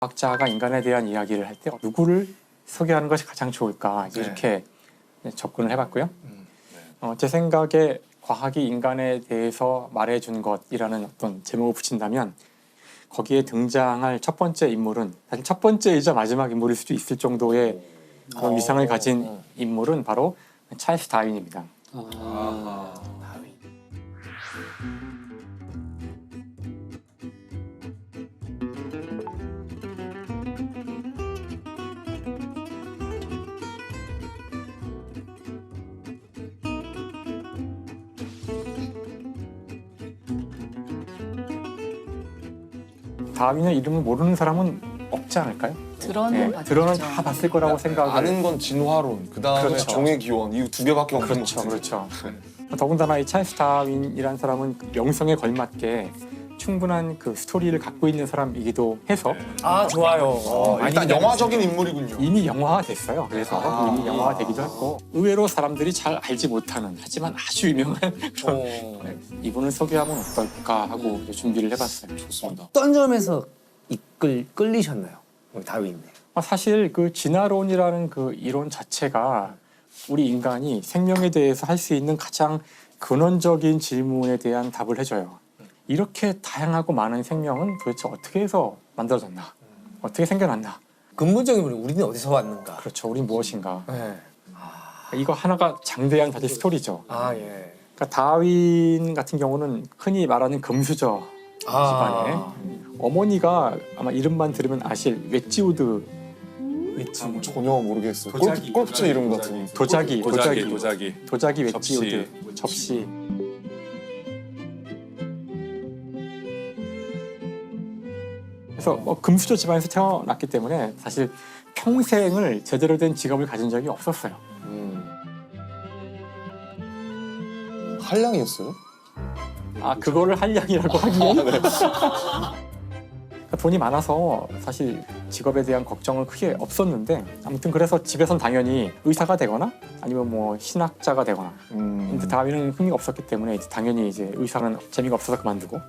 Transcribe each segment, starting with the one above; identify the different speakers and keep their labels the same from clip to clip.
Speaker 1: 과학자가 인간에 대한 이야기를 할 때 누구를 소개하는 것이 가장 좋을까 이렇게 접근을 해봤고요. 제 생각에 과학이 인간에 대해서 말해준 것이라는 어떤 제목을 붙인다면 거기에 등장할 첫 번째 인물은 사실 첫 번째이자 마지막 인물일 수도 있을 정도의 그런 위상을 가진 인물은 바로 찰스 다윈입니다. 다윈의 이름을 모르는 사람은 없지 않을까요?
Speaker 2: 들어는
Speaker 1: 들어는 다 봤을 거라고 생각을.
Speaker 3: 아는 건 진화론, 그 다음에
Speaker 1: 그렇죠.
Speaker 3: 종의 기원, 이 두 개밖에 없는
Speaker 1: 그렇죠,
Speaker 3: 거죠.
Speaker 1: 그렇죠. 더군다나 이 찰스 다윈이라는 사람은 명성에 걸맞게 충분한 그 스토리를 갖고 있는 사람이기도 해서
Speaker 4: 아 좋아요.
Speaker 3: 일단 영화적인 인물이군요.
Speaker 1: 이미 영화화 됐어요. 그래서
Speaker 3: 아.
Speaker 1: 이미 영화화 되기도 했고 의외로 사람들이 잘 알지 못하는 하지만 아주 유명한 그런 이분을 소개하면 어떨까 하고 준비를 해봤어요.
Speaker 3: 좋습니다.
Speaker 4: 어떤 점에서 끌리셨나요, 우리 다윈님?
Speaker 1: 사실 그 진화론이라는 그 이론 자체가 우리 인간이 생명에 대해서 할 수 있는 가장 근원적인 질문에 대한 답을 해줘요. 이렇게 다양하고 많은 생명은 도대체 어떻게 해서 만들어졌나? 어떻게 생겨났나?
Speaker 4: 근본적인 우리 우리는 어디서 왔는가?
Speaker 1: 그렇죠. 우린 무엇인가?
Speaker 4: 네.
Speaker 1: 이거 하나가 장대한 사실 스토리죠.
Speaker 4: 아 예.
Speaker 1: 그러니까 다윈 같은 경우는 흔히 말하는 금수저 집안에 어머니가 아마 이름만 들으면 아실 웨지우드
Speaker 3: 전혀 모르겠어요.
Speaker 5: 도자기,
Speaker 3: 골프채 이름 같은.
Speaker 1: 도자기
Speaker 5: 접시.
Speaker 1: 웨지우드 접시. 그래서 금수저 집안에서 태어났기 때문에 사실 평생을 제대로 된 직업을 가진 적이 없었어요.
Speaker 3: 한량이었어요?
Speaker 1: 그거를 한량이라고 하기에는 돈이 많아서 사실 직업에 대한 걱정은 크게 없었는데 아무튼 그래서 집에선 당연히 의사가 되거나 아니면 뭐 신학자가 되거나 근데 다윈은 흥미가 없었기 때문에 이제 당연히 이제 의사는 재미가 없어서 그만두고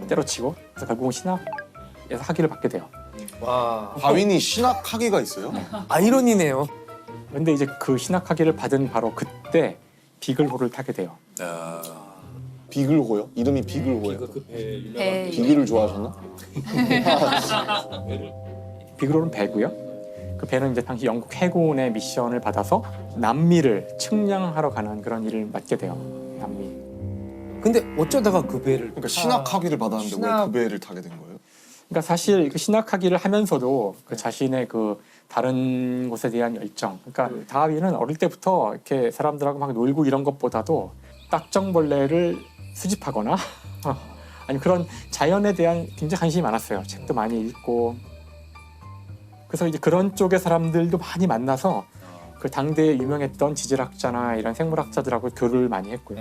Speaker 1: 때려치고 그래서 결국은 신학에서 학위를 받게 돼요.
Speaker 4: 와.
Speaker 3: 다윈이 신학 학위가 있어요?
Speaker 4: 아이러니네요.
Speaker 1: 근데 이제 그 신학 학위를 받은 바로 그때 비글호를 타게 돼요.
Speaker 3: 비글호요? 이름이 비글호예요?
Speaker 2: 배
Speaker 3: 비글을 좋아하셨나?
Speaker 1: 비글호는 배고요. 그 배는 이제 당시 영국 해군의 미션을 받아서 남미를 측량하러 가는 그런 일을 맡게 돼요. 남미.
Speaker 4: 근데 어쩌다가 그 배를?
Speaker 3: 그러니까 신학 학위를 받았는데 왜 그 배를 타게 된 거예요?
Speaker 1: 그러니까 사실 그 신학 학위를 하면서도 그 자신의 그 다른 곳에 대한 열정. 그러니까 다윈은 어릴 때부터 이렇게 사람들하고 막 놀고 이런 것보다도 딱정벌레를 수집하거나 아니 그런 자연에 대한 굉장히 관심이 많았어요. 책도 많이 읽고. 그래서 이제 그런 쪽의 사람들도 많이 만나서 그 당대에 유명했던 지질학자나 이런 생물학자들하고 교류를 많이 했고요.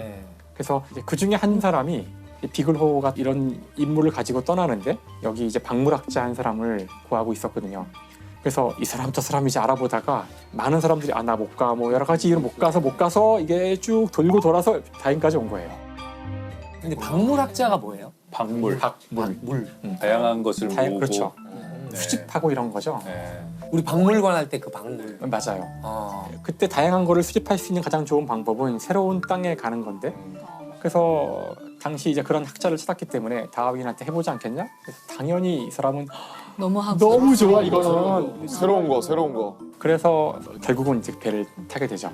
Speaker 1: 그래서 이제 그 중에 한 사람이 비글호가 이런 임무를 가지고 떠나는데 여기 이제 박물학자 한 사람을 구하고 있었거든요. 그래서 이 사람 저 사람 이제 알아보다가 많은 사람들이 나 못 가 뭐 여러 가지 이유로 못 가서 이게 쭉 돌고 돌아서 다윈까지 온 거예요.
Speaker 4: 근데 박물학자가 뭐예요?
Speaker 5: 박물.
Speaker 1: 물.
Speaker 5: 다양한 것을 모으고.
Speaker 1: 그렇죠.
Speaker 5: 네.
Speaker 1: 수집하고 이런 거죠.
Speaker 5: 네.
Speaker 4: 우리 박물관 할 때 그 박물.
Speaker 1: 맞아요.
Speaker 4: 아.
Speaker 1: 그때 다양한 거를 수집할 수 있는 가장 좋은 방법은 새로운 땅에 가는 건데 그래서 당시 이제 그런 학자를 찾았기 때문에 다윈한테 해보지 않겠냐? 그래서 당연히 이 사람은
Speaker 2: 너무 하고
Speaker 1: 너무 좋아 이거는.
Speaker 3: 새로운 거.
Speaker 1: 그래서 결국은 이제 배를 타게 되죠.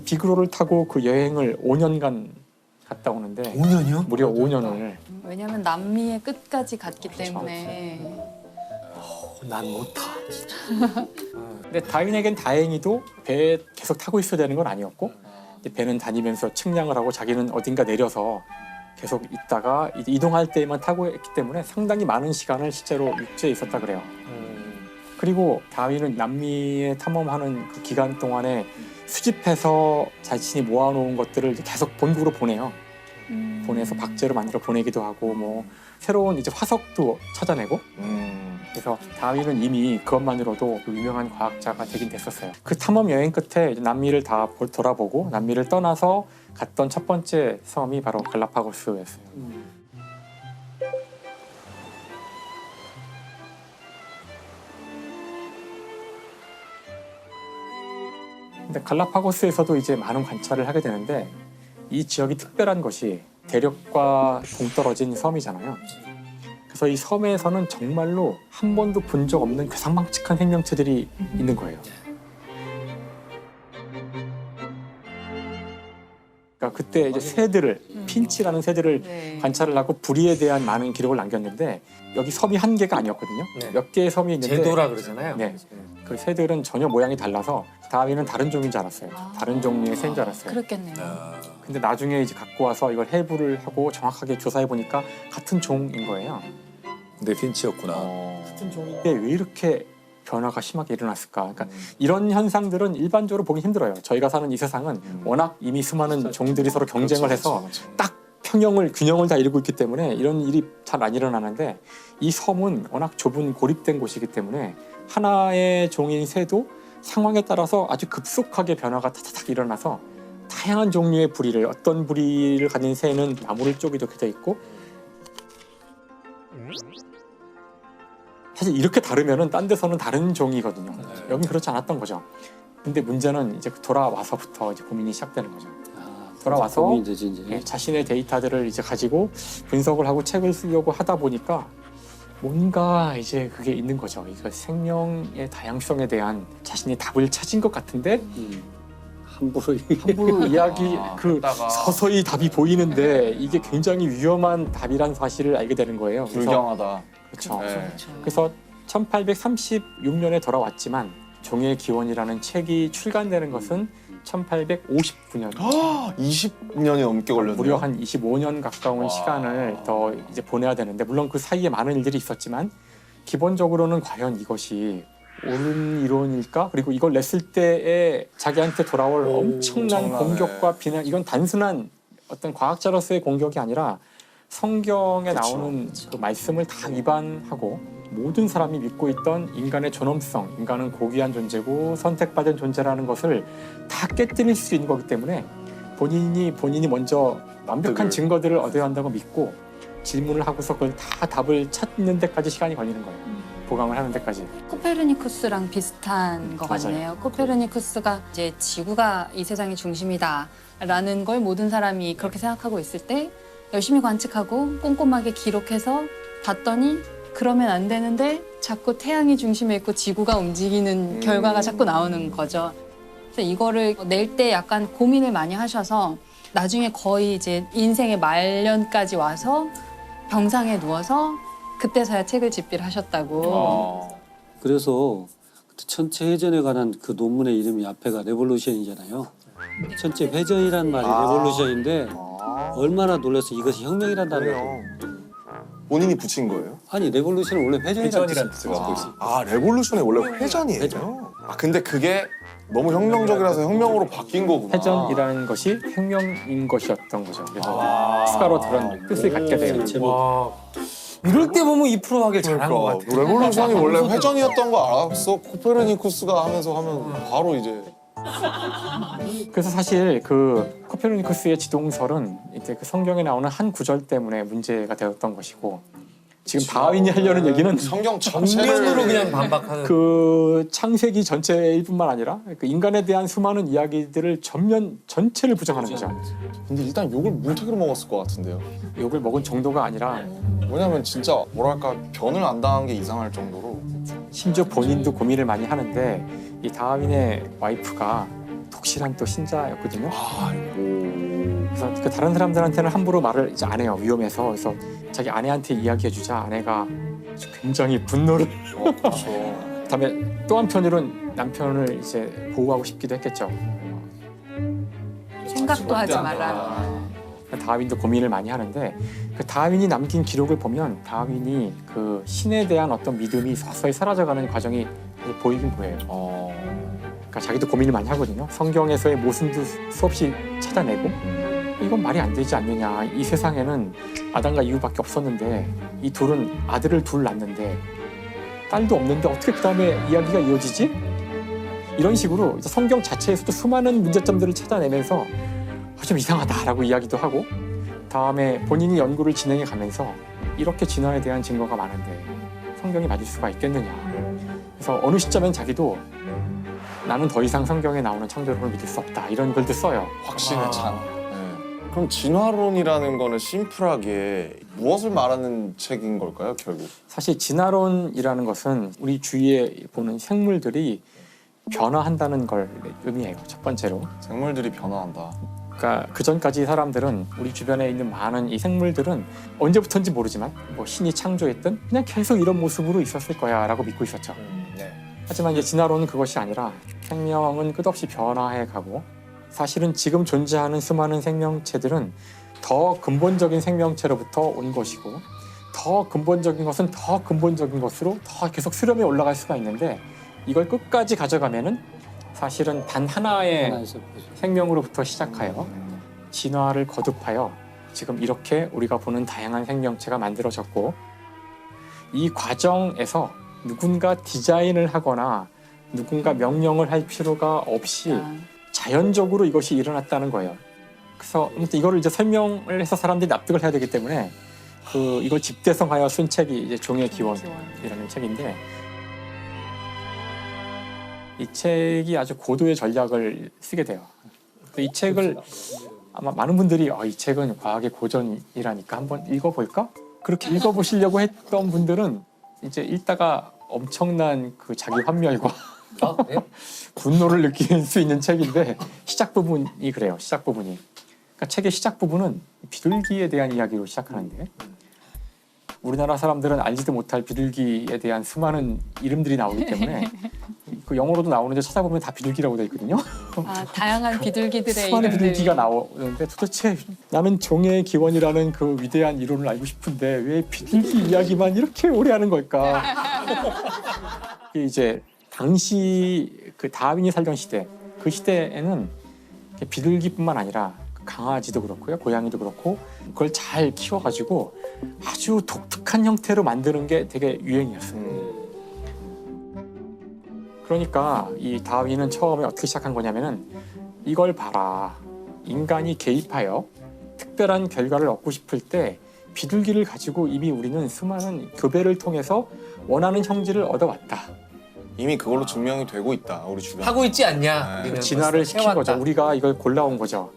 Speaker 1: 비그로를 타고 그 여행을 5년간 갔다 오는데
Speaker 4: 5년이요?
Speaker 1: 무려 5년을.
Speaker 2: 왜냐면 남미의 끝까지 갔기
Speaker 1: 그렇죠.
Speaker 2: 때문에
Speaker 4: 난 못 타.
Speaker 1: 근데 다윈에겐 다행히도 배에 계속 타고 있어야 되는 건 아니었고 이제 배는 다니면서 측량을 하고 자기는 어딘가 내려서 계속 있다가 이제 이동할 때만 타고 했기 때문에 상당히 많은 시간을 실제로 육지에 있었다 그래요. 그리고 다윈은 남미에 탐험하는 그 기간 동안에 수집해서 자신이 모아놓은 것들을 이제 계속 본국으로 보내요. 보내서 박제로 만들어 보내기도 하고 뭐 새로운 이제 화석도 찾아내고 그래서 다윈은 이미 그것만으로도 유명한 과학자가 되긴 됐었어요. 그 탐험 여행 끝에 이제 남미를 다 돌아보고 남미를 떠나서 갔던 첫 번째 섬이 바로 갈라파고스였어요. 근데 갈라파고스에서도 이제 많은 관찰을 하게 되는데 이 지역이 특별한 것이 대륙과 동떨어진 섬이잖아요. 그래서 이 섬에서는 정말로 한 번도 본 적 없는 괴상망측한 생명체들이 있는 거예요. 그러니까 그때 이제 새들을 핀치라는 새들을
Speaker 2: 네.
Speaker 1: 관찰을 하고 부리에 대한 많은 기록을 남겼는데 여기 섬이 한 개가 아니었거든요.
Speaker 4: 네.
Speaker 1: 몇 개의 섬이 있는데
Speaker 4: 제도라 그러잖아요.
Speaker 1: 네. 그 새들은 전혀 모양이 달라서 다윈은 다른 종인 줄 알았어요. 다른 종류의 새인 줄 알았어요.
Speaker 2: 그렇겠네요.
Speaker 5: 아,
Speaker 1: 근데 나중에 이제 갖고 와서 이걸 해부를 하고 정확하게 조사해 보니까 같은 종인 거예요.
Speaker 5: 근데 핀치였구나.
Speaker 1: 같은 종인데 왜 이렇게 변화가 심하게 일어났을까? 그러니까 이런 현상들은 일반적으로 보기 힘들어요. 저희가 사는 이 세상은 워낙 이미 수많은 종들이 서로 경쟁을 해서 딱 균형을 다 이루고 있기 때문에 이런 일이 잘 안 일어나는데 이 섬은 워낙 좁은 고립된 곳이기 때문에 하나의 종인 새도 상황에 따라서 아주 급속하게 변화가 타타닥 일어나서 다양한 종류의 부리를 어떤 부리를 가진 새는 나무를 쪽이 덮여 있고 사실 이렇게 다르면은 딴 데서는 다른 종이거든요. 여긴 그렇지 않았던 거죠. 근데 문제는 이제 돌아와서부터 이제 고민이 시작되는 거죠. 돌아와서
Speaker 6: 고민되지 이제.
Speaker 1: 예, 자신의 데이터들을 이제 가지고 분석을 하고 책을 쓰려고 하다 보니까 뭔가 이제 그게 있는 거죠. 이거 생명의 다양성에 대한 자신이 답을 찾은 것 같은데
Speaker 6: 함부로
Speaker 1: 함부로 이야기
Speaker 3: 했다가.
Speaker 1: 서서히 답이 보이는데 이게 굉장히 위험한 답이란 사실을 알게 되는 거예요. 그래서
Speaker 3: 불경하다.
Speaker 1: 그렇죠.
Speaker 3: 네.
Speaker 1: 그래서 1836년에 돌아왔지만 종의 기원이라는 책이 출간되는 것은 1859년.
Speaker 3: 20년이 넘게 걸렸네요.
Speaker 1: 무려 한 25년 가까운
Speaker 3: 와.
Speaker 1: 시간을 더 이제 보내야 되는데 물론 그 사이에 많은 일들이 있었지만 기본적으로는 과연 이것이 옳은 이론일까? 그리고 이걸 냈을 때에 자기한테 돌아올 엄청난
Speaker 3: 엄청나네.
Speaker 1: 공격과 비난 이건 단순한 어떤 과학자로서의 공격이 아니라 성경에 나오는 그 말씀을 다 위반하고 모든 사람이 믿고 있던 인간의 존엄성, 인간은 고귀한 존재고 선택받은 존재라는 것을 다 깨뜨릴 수 있는 거기 때문에 본인이 먼저 완벽한 증거들을 얻어야 한다고 믿고 질문을 하고서 그걸 다 답을 찾는 데까지 시간이 걸리는 거예요. 보강을 하는 데까지.
Speaker 2: 코페르니쿠스랑 비슷한 것
Speaker 1: 맞아요.
Speaker 2: 같네요. 코페르니쿠스가 이제 지구가 이 세상의 중심이다라는 걸 모든 사람이 그렇게 생각하고 있을 때 열심히 관측하고 꼼꼼하게 기록해서 봤더니 그러면 안 되는데 자꾸 태양이 중심에 있고 지구가 움직이는 결과가 자꾸 나오는 거죠. 그래서 이거를 낼 때 약간 고민을 많이 하셔서 나중에 거의 이제 인생의 말년까지 와서 병상에 누워서 그때서야 책을 집필하셨다고.
Speaker 6: 그래서 천체 회전에 관한 그 논문의 이름이 앞에가 레볼루션이잖아요. 천체 회전이란 말이 레볼루션인데 얼마나 놀라서 이것이 혁명이란 단어를
Speaker 3: 그래요. 본인이 붙인 거예요?
Speaker 6: 아니 레볼루션은 원래 회전이라는
Speaker 5: 회전이라는
Speaker 6: 뜻이
Speaker 5: 뜻을 갖고 있어.
Speaker 3: 아 레볼루션이 원래 회전이에요?
Speaker 6: 회전.
Speaker 3: 아 근데 그게 너무 혁명적이라서 혁명으로 바뀐 거구나.
Speaker 1: 회전이라는 것이 혁명인 것이었던 거죠. 그래서 추가로 그런 뜻을 갖게 돼요.
Speaker 6: 제목.
Speaker 4: 이럴 때 보면 이 프로하길 잘한 것 같아요.
Speaker 3: 레볼루션이 원래 회전이었던 거 알았어. 코페르니쿠스가 하면서 하면 바로 이제
Speaker 1: 그래서 사실 그 코페르니쿠스의 지동설은 이제 그 성경에 나오는 한 구절 때문에 문제가 되었던 것이고 지금 다윈이 하려는 얘기는
Speaker 3: 성경
Speaker 4: 정면으로
Speaker 3: 전체를
Speaker 4: 그냥 반박하는.
Speaker 1: 그 창세기 전체일 뿐만 아니라 그 인간에 대한 수많은 이야기들을 전체를 부정하는 거죠.
Speaker 3: 근데 일단 욕을 물타기로 먹었을 것 같은데요.
Speaker 1: 욕을 먹은 정도가 아니라
Speaker 3: 왜냐면 진짜 뭐랄까 변을 안 당한 게 이상할 정도로.
Speaker 1: 심지어 본인도 고민을 많이 하는데 이 다윈의 와이프가 독실한 또 신자였거든요. 그래서 그 다른 사람들한테는 함부로 말을 이제 안 해요. 위험해서. 그래서 자기 아내한테 이야기해주자 아내가 굉장히 분노를.
Speaker 3: 그렇죠.
Speaker 1: 그다음에 또 한편으로는 남편을 이제 보호하고 싶기도 했겠죠.
Speaker 2: 생각도 하지 마라.
Speaker 1: 다윈도 고민을 많이 하는데 그 다윈이 남긴 기록을 보면 다윈이 그 신에 대한 어떤 믿음이 서서히 사라져가는 과정이 보이긴 보여요. 그러니까 자기도 고민을 많이 하거든요. 성경에서의 모순도 수없이 찾아내고 이건 말이 안 되지 않느냐. 이 세상에는 아담과 이브밖에 없었는데 이 둘은 아들을 둘 낳는데 딸도 없는데 어떻게 그 다음에 이야기가 이어지지? 이런 식으로 이제 성경 자체에서도 수많은 문제점들을 찾아내면서 좀 이상하다라고 이야기도 하고 다음에 본인이 연구를 진행해 가면서 이렇게 진화에 대한 증거가 많은데 성경이 맞을 수가 있겠느냐. 그래서 어느 시점엔 자기도 나는 더 이상 성경에 나오는 창조론을 믿을 수 없다 이런 글도 써요.
Speaker 3: 확신의 창. 네. 그럼 진화론이라는 거는 심플하게 무엇을 말하는 책인 걸까요, 결국?
Speaker 1: 사실 진화론이라는 것은 우리 주위에 보는 생물들이 변화한다는 걸 의미해요. 첫 번째로.
Speaker 3: 생물들이 변화한다.
Speaker 1: 그러니까 그 전까지 사람들은 우리 주변에 있는 많은 이 생물들은 언제부터인지 모르지만 뭐 신이 창조했든 그냥 계속 이런 모습으로 있었을 거야라고 믿고 있었죠.
Speaker 4: 네.
Speaker 1: 하지만 이제 진화론은 그것이 아니라 생명은 끝없이 변화해가고 사실은 지금 존재하는 수많은 생명체들은 더 근본적인 생명체로부터 온 것이고 더 근본적인 것은 더 근본적인 것으로 더 계속 수렴해 올라갈 수가 있는데 이걸 끝까지 가져가면은 사실은 단 하나의
Speaker 6: 하나에서
Speaker 1: 생명으로부터 시작하여 진화를 거듭하여 지금 이렇게 우리가 보는 다양한 생명체가 만들어졌고 이 과정에서 누군가 디자인을 하거나 누군가 명령을 할 필요가 없이 자연적으로 이것이 일어났다는 거예요. 그래서 아무튼 이거를 이제 설명을 해서 사람들이 납득을 해야 되기 때문에 이걸 집대성하여 쓴 책이 이제 종의 기원이라는 책인데 이 책이 아주 고도의 전략을 쓰게 돼요. 이 책을 아마 많은 분들이 이 책은 과학의 고전이라니까 한번 읽어볼까? 그렇게 읽어보시려고 했던 분들은 이제 읽다가 엄청난 그 자기 환멸과 분노를 느낄 수 있는 책인데 시작 부분이 그래요. 시작 부분이. 그러니까 책의 시작 부분은 비둘기에 대한 이야기로 시작하는데 우리나라 사람들은 알지도 못할 비둘기에 대한 수많은 이름들이 나오기 때문에 그 영어로도 나오는데 찾아보면 다 비둘기라고 돼 있거든요.
Speaker 2: 다양한 비둘기들의
Speaker 1: 수많은
Speaker 2: 이름들이.
Speaker 1: 비둘기가 나오는데 도대체 나는 종의 기원이라는 그 위대한 이론을 알고 싶은데 왜 비둘기 이야기만 이렇게 오래 하는 걸까? 이게 이제 당시 그 다윈이 살던 시대 그 시대에는 비둘기뿐만 아니라 강아지도 그렇고요, 고양이도 그렇고 그걸 잘 키워가지고 아주 독특한 형태로 만드는 게 되게 유행이었어요. 그러니까 이 다윈은 처음에 어떻게 시작한 거냐면은 이걸 봐라. 인간이 개입하여 특별한 결과를 얻고 싶을 때 비둘기를 가지고 이미 우리는 수많은 교배를 통해서 원하는 형질을 얻어왔다.
Speaker 3: 이미 그걸로 증명이 되고 있다, 우리 주변에.
Speaker 4: 하고 있지 않냐?
Speaker 3: 네.
Speaker 4: 우리는
Speaker 1: 진화를
Speaker 4: 벌써
Speaker 1: 시킨
Speaker 4: 해왔다.
Speaker 1: 거죠. 우리가 이걸 골라온 거죠.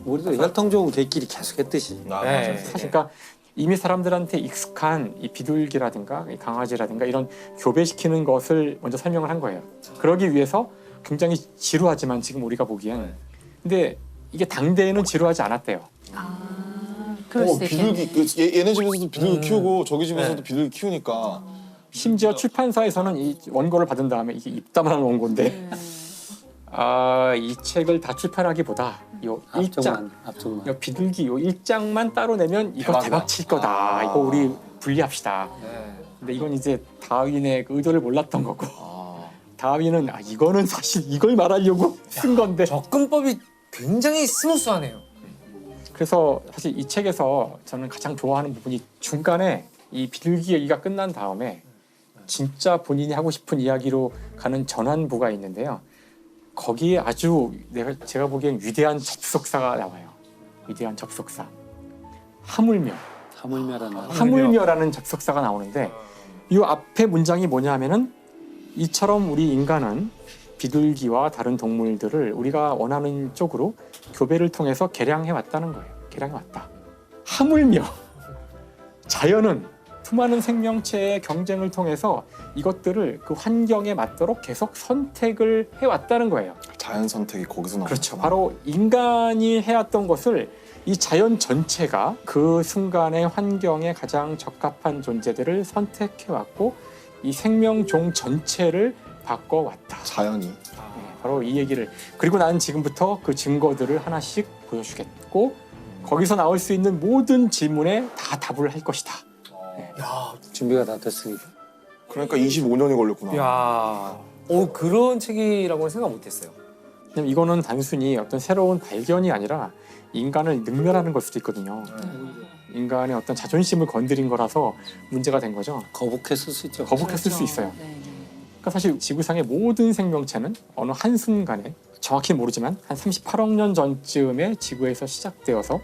Speaker 6: 우리도 혈통 좋은 개끼리 계속 했듯이.
Speaker 3: 아,
Speaker 4: 네.
Speaker 3: 맞아요.
Speaker 1: 사실 그러니까 이미 사람들한테 익숙한 이 비둘기라든가 이 강아지라든가 이런 교배시키는 것을 먼저 설명을 한 거예요. 그러기 위해서 굉장히 지루하지만 지금 우리가 보기엔 근데 이게 당대에는 지루하지 않았대요.
Speaker 2: 그럴 수 있겠네.
Speaker 3: 비둘기, 얘네 집에서도 비둘기 키우고 저기 집에서도 비둘기 키우니까
Speaker 1: 심지어 출판사에서는 이 원고를 받은 다음에 이게 입담하는 원고인데 이 책을 다 출판하기보다 요 일장
Speaker 6: 앞쪽만.
Speaker 1: 요 비둘기 요 일장만 따로 내면 이거
Speaker 3: 대박이다.
Speaker 1: 대박 칠 거다. 이거 우리 분리합시다.
Speaker 4: 네.
Speaker 1: 근데 이건 이제 다윈의 그 의도를 몰랐던 거고
Speaker 3: 아,
Speaker 1: 다윈은 이거는 사실 이걸 말하려고 쓴 건데
Speaker 4: 접근법이 굉장히 스무스하네요.
Speaker 1: 그래서 사실 이 책에서 저는 가장 좋아하는 부분이 중간에 이 비둘기 얘기가 끝난 다음에 진짜 본인이 하고 싶은 이야기로 가는 전환부가 있는데요. 거기에 아주 제가 보기엔 위대한 접속사가 나와요. 위대한 접속사. 하물며. 하물며라는 접속사가 나오는데 이 앞에 문장이 뭐냐 하면은 이처럼 우리 인간은 비둘기와 다른 동물들을 우리가 원하는 쪽으로 교배를 통해서 개량해 왔다는 거예요. 개량해 왔다. 하물며 자연은 수많은 생명체의 경쟁을 통해서 이것들을 그 환경에 맞도록 계속 선택을 해왔다는 거예요.
Speaker 3: 자연 선택이 거기서 나오는
Speaker 1: 그렇죠. 바로 인간이 해왔던 것을 이 자연 전체가 그 순간의 환경에 가장 적합한 존재들을 선택해왔고 이 생명종 전체를 바꿔왔다.
Speaker 3: 자연이.
Speaker 1: 네, 바로 이 얘기를 그리고 나는 지금부터 그 증거들을 하나씩 보여주겠고 거기서 나올 수 있는 모든 질문에 다 답을 할 것이다.
Speaker 4: 야,
Speaker 6: 준비가 다 됐으니까.
Speaker 3: 그러니까 25년이 걸렸구나.
Speaker 4: 야, 그런 책이라고는 생각 못했어요.
Speaker 1: 왜냐면 이거는 단순히 어떤 새로운 발견이 아니라 인간을 능멸하는 걸 수도 있거든요. 인간의 어떤 자존심을 건드린 거라서 문제가 된 거죠.
Speaker 6: 거북했을 수 있죠.
Speaker 1: 거북했을 수 있어요.
Speaker 2: 네.
Speaker 1: 그러니까 사실 지구상의 모든 생명체는 어느 한순간에 정확히 모르지만 한 38억 년 전쯤에 지구에서 시작되어서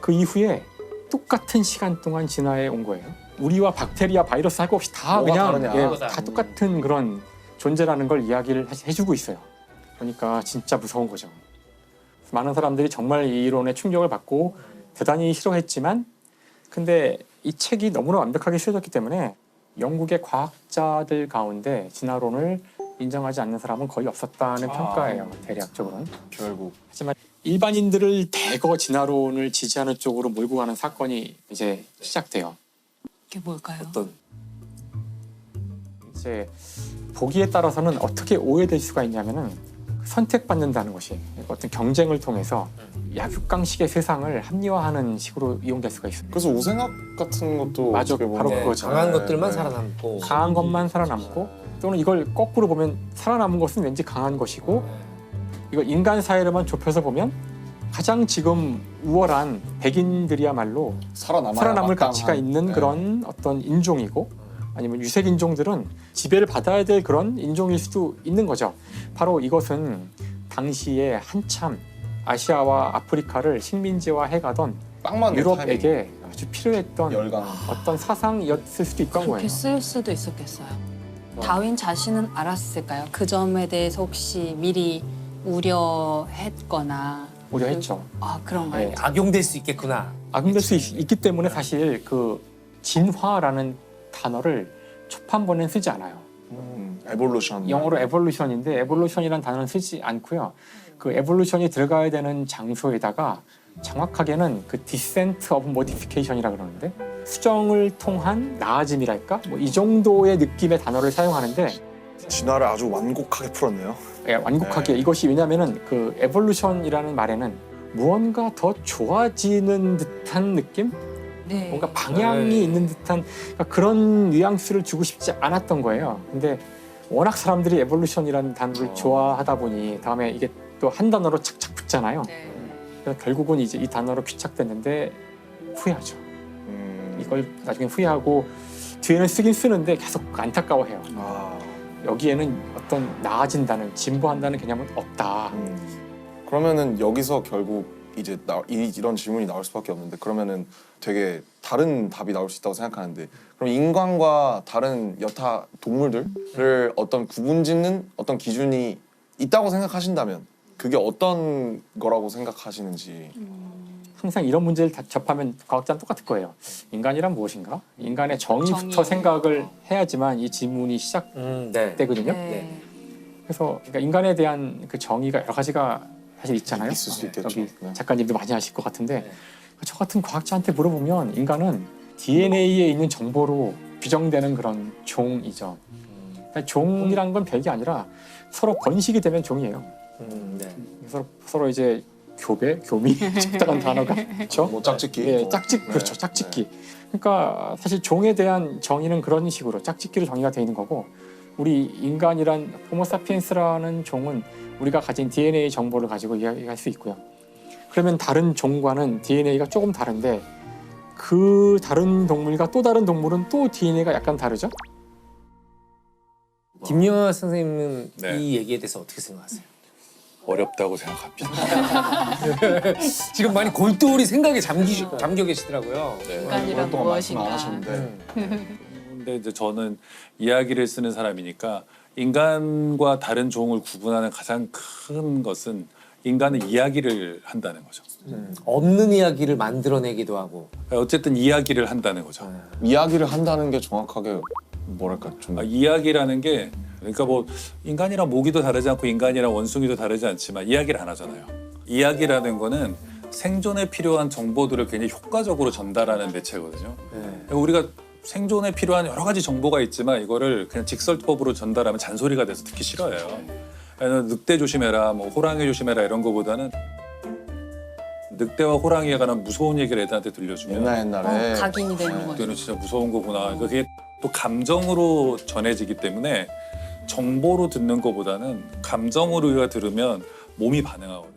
Speaker 1: 그 이후에 똑같은 시간 동안 진화해 온 거예요. 우리와 박테리아, 바이러스 할 것 없이 다
Speaker 4: 뭐가
Speaker 1: 그냥
Speaker 4: 다르냐.
Speaker 1: 다 똑같은 그런 존재라는 걸 이야기를 해주고 있어요. 그러니까 진짜 무서운 거죠. 많은 사람들이 정말 이 이론에 충격을 받고 대단히 싫어했지만 근데 이 책이 너무나 완벽하게 쓰여졌기 때문에 영국의 과학자들 가운데 진화론을 인정하지 않는 사람은 거의 없었다는 평가예요. 대략적으로는.
Speaker 3: 결국
Speaker 1: 하지만 일반인들을 대거 진화론을 지지하는 쪽으로 몰고 가는 사건이 이제 시작돼요.
Speaker 2: 이게 뭘까요?
Speaker 5: 어떤
Speaker 1: 이제 보기에 따라서는 어떻게 오해될 수가 있냐면은 선택받는다는 것이 어떤 경쟁을 통해서 약육강식의 세상을 합리화하는 식으로 이용될 수가 있습니다.
Speaker 3: 그래서 우생학 같은 것도
Speaker 1: 맞아,
Speaker 3: 어떻게 보면
Speaker 1: 바로
Speaker 4: 네,
Speaker 1: 그거죠.
Speaker 4: 강한
Speaker 3: 네,
Speaker 4: 것들만
Speaker 3: 네.
Speaker 4: 살아남고
Speaker 1: 강한 것만 살아남고 또는 이걸 거꾸로 보면 살아남은 것은 왠지 강한 것이고 이걸 인간 사회로만 좁혀서 보면 가장 지금 우월한 백인들이야말로 살아남을 가치가 있는
Speaker 3: 네.
Speaker 1: 그런 어떤 인종이고 아니면 유색 인종들은 지배를 받아야 될 그런 인종일 수도 있는 거죠. 바로 이것은 당시에 한참 아시아와 아프리카를 식민지화해가던
Speaker 3: 빵만
Speaker 1: 유럽에게 아주 필요했던
Speaker 3: 열강.
Speaker 1: 어떤 사상이었을 수도 있던
Speaker 2: 그렇게
Speaker 1: 거예요.
Speaker 2: 쓰일 수도 있었겠어요. 다윈 자신은 알았을까요? 그 점에 대해서 혹시 미리 우려했거나
Speaker 1: 우려했죠.
Speaker 2: 아 그런가요?
Speaker 1: 네.
Speaker 4: 악용될 수 있겠구나.
Speaker 1: 악용될 수 있기 때문에 사실 그 진화라는 단어를 초판본엔 쓰지 않아요.
Speaker 3: 에볼루션.
Speaker 1: 영어로 에볼루션인데 에볼루션이라는 단어는 쓰지 않고요. 그 에볼루션이 들어가야 되는 장소에다가 정확하게는 그 descent of modification이라 그러는데 수정을 통한 나아짐이랄까? 뭐 이 정도의 느낌의 단어를 사용하는데
Speaker 3: 진화를 아주 완곡하게 풀었네요.
Speaker 1: 예, 완곡하게
Speaker 3: 네.
Speaker 1: 이것이 왜냐하면은 그 에볼루션이라는 말에는 무언가 더 좋아지는 듯한 느낌?
Speaker 2: 네.
Speaker 1: 뭔가 방향이
Speaker 4: 네.
Speaker 1: 있는 듯한 그러니까 그런 뉘앙스를 주고 싶지 않았던 거예요. 근데 워낙 사람들이 에볼루션이라는 단어를 좋아하다 보니 다음에 이게 또 한 단어로 착착 붙잖아요.
Speaker 2: 네.
Speaker 1: 그래서 결국은 이제 이 단어로 귀착됐는데 후회하죠. 이걸 나중에 후회하고 뒤에는 쓰긴 쓰는데 계속 안타까워해요.
Speaker 3: 아,
Speaker 1: 여기에는 어떤 나아진다는 진보한다는 개념은 없다.
Speaker 3: 그러면은 여기서 결국 이제 이런 질문이 나올 수밖에 없는데 그러면은 되게 다른 답이 나올 수 있다고 생각하는데 그럼 인간과 다른 여타 동물들을 어떤 구분짓는 어떤 기준이 있다고 생각하신다면 그게 어떤 거라고 생각하시는지.
Speaker 1: 항상 이런 문제를 접하면 과학자는 똑같을 거예요. 인간이란 무엇인가? 인간의 정의부터
Speaker 2: 정의.
Speaker 1: 생각을 해야지만 이 질문이 시작되거든요.
Speaker 4: 네.
Speaker 2: 네.
Speaker 1: 그래서 그러니까 인간에 대한 그 정의가 여러 가지가 사실 있잖아요.
Speaker 3: 있을 수 있겠죠.
Speaker 1: 여기
Speaker 3: 네.
Speaker 1: 작가님도 많이 아실 것 같은데
Speaker 4: 네.
Speaker 1: 저 같은 과학자한테 물어보면 인간은 DNA에 있는 정보로 규정되는 그런 종이죠. 그러니까 종이란 건 별게 아니라 서로 번식이 되면 종이에요.
Speaker 4: 네.
Speaker 1: 서로 이제 교미 적당한 단어가 그렇죠.
Speaker 3: 뭐 짝짓기.
Speaker 1: 예,
Speaker 3: 뭐.
Speaker 1: 짝짓 그렇죠. 짝짓기. 그러니까 사실 종에 대한 정의는 그런 식으로 짝짓기로 정의가 되어 있는 거고 우리 인간이란 호모사피엔스라는 종은 우리가 가진 DNA 정보를 가지고 이야기할 수 있고요. 그러면 다른 종과는 DNA가 조금 다른데 그 다른 동물과 또 다른 동물은 또 DNA가 약간 다르죠?
Speaker 4: 김영하 선생님은
Speaker 5: 네.
Speaker 4: 이 얘기에 대해서 어떻게 생각하세요?
Speaker 5: 어렵다고 생각합니다.
Speaker 4: 지금 많이 골똘히 생각에 잠겨 계시더라고요.
Speaker 5: 네.
Speaker 2: 인간이란
Speaker 3: 오랫동안 말씀 안
Speaker 2: 무엇인가?
Speaker 3: 하셨는데
Speaker 5: 근데 이제 저는 이야기를 쓰는 사람이니까 인간과 다른 종을 구분하는 가장 큰 것은 인간은 이야기를 한다는 거죠.
Speaker 4: 없는 이야기를 만들어내기도 하고.
Speaker 5: 어쨌든 이야기를 한다는 거죠.
Speaker 3: 이야기를 한다는 게 정확하게 뭐랄까 좀
Speaker 5: 이야기라는 게 그러니까 뭐 인간이랑 모기도 다르지 않고 인간이랑 원숭이도 다르지 않지만 이야기를 안 하잖아요. 이야기라는 거는 생존에 필요한 정보들을 굉장히 효과적으로 전달하는 매체거든요.
Speaker 4: 네.
Speaker 5: 우리가 생존에 필요한 여러 가지 정보가 있지만 이거를 그냥 직설법으로 전달하면 잔소리가 돼서 듣기 싫어해요. 늑대 조심해라, 뭐 호랑이 조심해라 이런 거보다는 늑대와 호랑이에 관한 무서운 얘기를 애들한테 들려주면
Speaker 3: 옛날에
Speaker 2: 각인이 되는 거죠.
Speaker 5: 그때는 진짜 무서운 거구나. 그러니까 그게 또 감정으로 전해지기 때문에 정보로 듣는 것보다는 감정으로 우리가 들으면 몸이 반응하거든요.